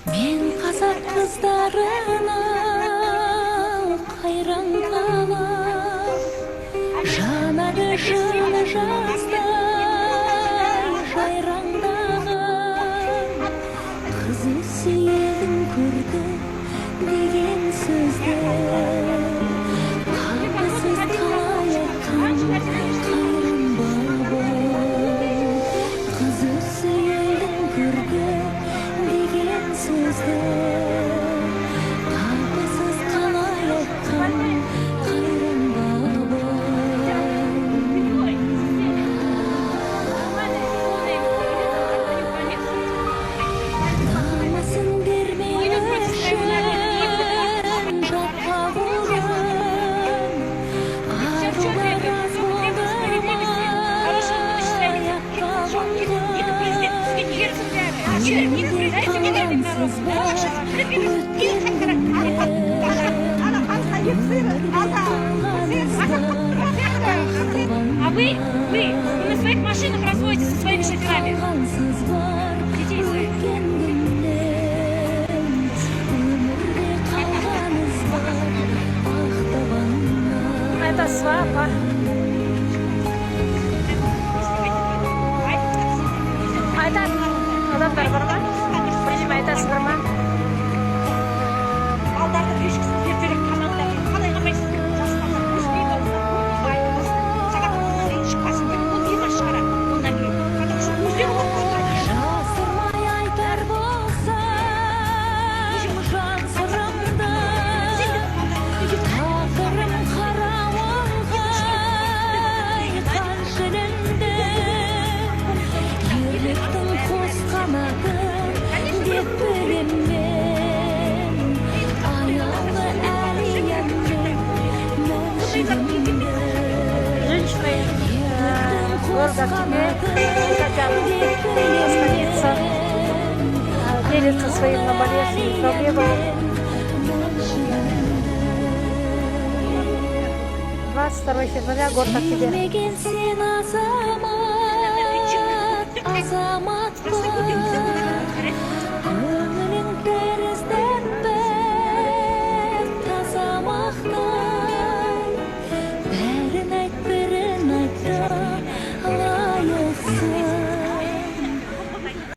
Men Қазақ қыздарына қайран қалам, жанады жаны жаздай жайраңдаған. Қызы сүйегін көрді деген сөзді қапысыз қалай айтқан қайран бабам. Қызы сүйегін көрді деген сөзді қапысыз қалай айтқан қайран бабам. Намысын бермей үшін жатқа болған, арулар аз болды ма аяққа А вы на своих машинах разводите со своими шоферами. Детей своих. Это свапа. Адамдар бар ма? Өзім айтасыздар ма? Балдарды ешкісін ертерек тамақтап, қалай қамайсыз? Жастарға өспей болса, сағат 10-нан кейін шықпасын деп, ол ема шығара. Ондан кейін. Потому что өздері оқып жасырмай айтар болсам жан сырымды, тағдырым қарауылғай қаншылынды, ерліктің қос қанаты деп білем мен, аяулы әлиямды мәншігімді. Женщины города хотят становиться, делятся своими наболевшими проблемами. 22 февраля, город Актебе. Білмеген сен азамат, азамат па, көңілің тәрізді